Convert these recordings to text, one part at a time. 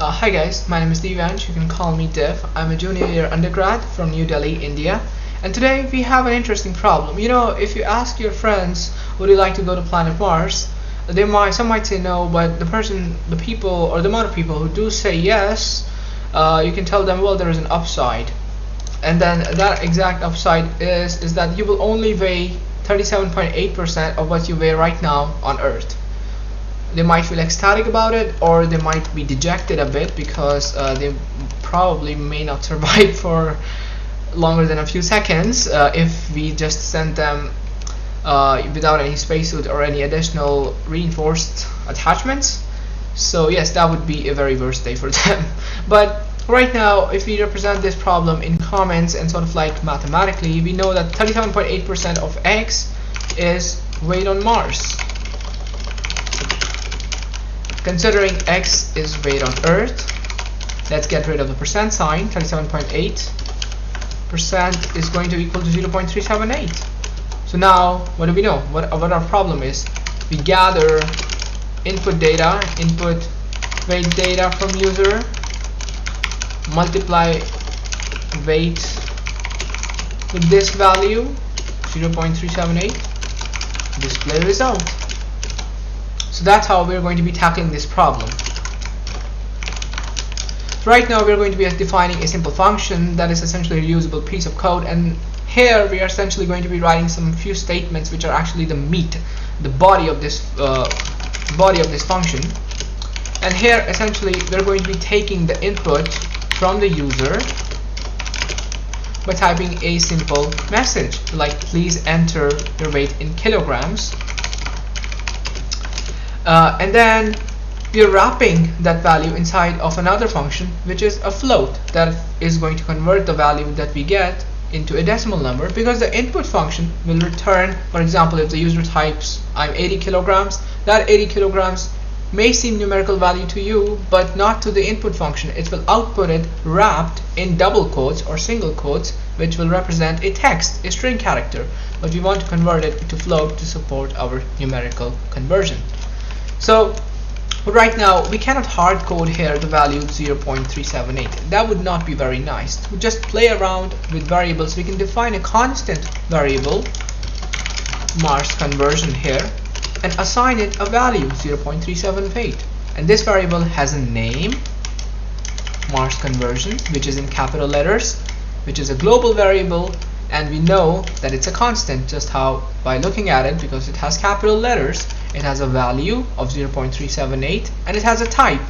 Hi guys, my name is Devansh. You can call me Dev. I'm a junior year undergrad from New Delhi, India. And today we have an interesting problem. You know, if you ask your friends, would you like to go to planet Mars? Some might say no, but the amount of people who do say yes, you can tell them, well, there is an upside. And then that exact upside is that you will only weigh 37.8% of what you weigh right now on Earth. They might feel ecstatic about it, or they might be dejected a bit because they probably may not survive for longer than a few seconds if we just send them without any spacesuit or any additional reinforced attachments. So yes, that would be a very worst day for them. But right now, if we represent this problem in comments and sort of like mathematically, we know that 37.8% of X is weight on Mars. Considering X is weight on Earth, let's get rid of the percent sign. 37.8% is going to equal to 0.378. So now, what do we know? What our problem is? We gather input weight data from user, multiply weight with this value, 0.378, display result. So that's how we're going to be tackling this problem. Right now we're going to be defining a simple function that is essentially a reusable piece of code, and here we are essentially going to be writing some few statements which are actually the meat, the body of this function. And here essentially we're going to be taking the input from the user by typing a simple message like, please enter your weight in kilograms. And then we are wrapping that value inside of another function, which is a float that is going to convert the value that we get into a decimal number, because the input function will return, for example, if the user types I'm 80 kilograms, that 80 kilograms may seem numerical value to you, but not to the input function. It will output it wrapped in double quotes or single quotes, which will represent a text, a string character, but we want to convert it to float to support our numerical conversion. So right now we cannot hard code here the value 0.378. That would not be very nice. We just play around with variables. We can define a constant variable, Mars conversion here, and assign it a value 0.378. And this variable has a name, Mars conversion, which is in capital letters, which is a global variable, and we know that it's a constant just how by looking at it, because it has capital letters. It has a value of 0.378 and it has a type,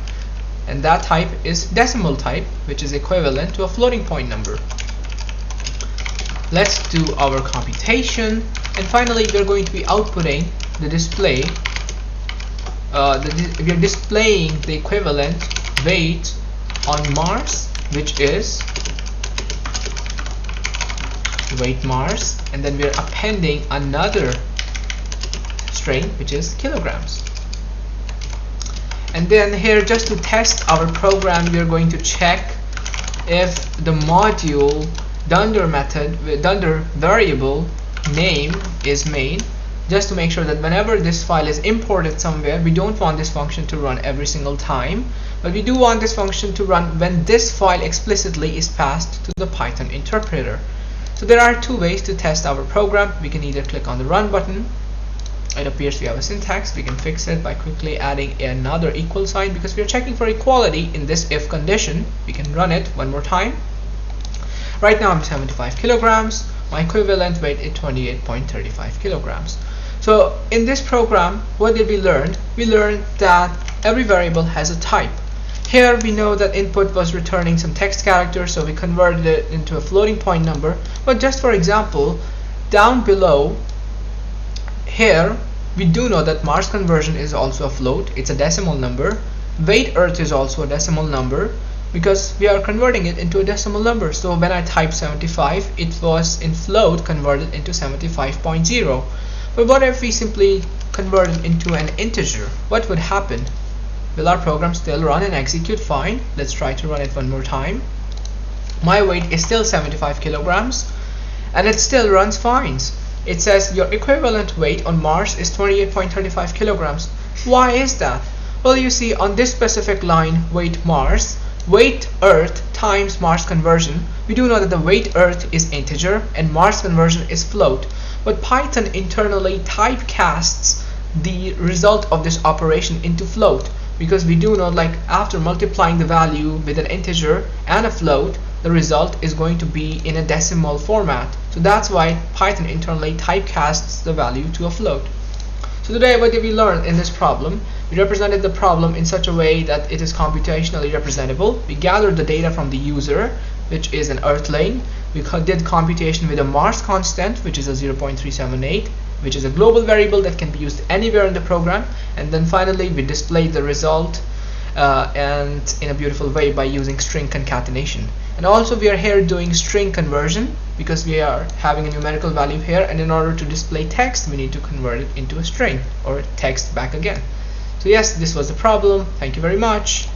and that type is decimal type, which is equivalent to a floating point number. Let's do our computation, and finally we're going to be outputting the display. We are displaying the equivalent weight on Mars, which is weight Mars, and then we are appending another string, which is kilograms. And then here, just to test our program, we are going to check if the module dunder variable name is main, just to make sure that whenever this file is imported somewhere, we don't want this function to run every single time, but we do want this function to run when this file explicitly is passed to the Python interpreter. So there are two ways to test our program. We can either click on the run button. It appears we have a syntax. We can fix it by quickly adding another equal sign, because we are checking for equality in this if condition. We can run it one more time. Right now I'm 75 kilograms. My equivalent weight is 28.35 kilograms. So in this program, what did we learn? We learned that every variable has a type. Here we know that input was returning some text characters, so we converted it into a floating point number. But just for example, down below here, we do know that Mars conversion is also a float. It's a decimal number. Weight Earth is also a decimal number, because we are converting it into a decimal number. So when I type 75, it was in float converted into 75.0. But what if we simply convert it into an integer? What would happen? Will our program still run and execute fine? Let's try to run it one more time. My weight is still 75 kilograms and it still runs fine. It says your equivalent weight on Mars is 28.35 kilograms. Why is that? Well, you see on this specific line, weight Mars, weight Earth times Mars conversion, we do know that the weight Earth is integer and Mars conversion is float. But Python internally typecasts the result of this operation into float, because we do know, like, after multiplying the value with an integer and a float, the result is going to be in a decimal format. So that's why Python internally typecasts the value to a float. So today, what did we learn in this problem? We represented the problem in such a way that it is computationally representable. We gathered the data from the user, which is an Earthling. We did computation with a Mars constant, which is a 0.378, which is a global variable that can be used anywhere in the program. And then finally, we displayed the result and in a beautiful way by using string concatenation. And also we are here doing string conversion because we are having a numerical value here, and in order to display text we need to convert it into a string or text back again. So yes, this was the problem. Thank you very much.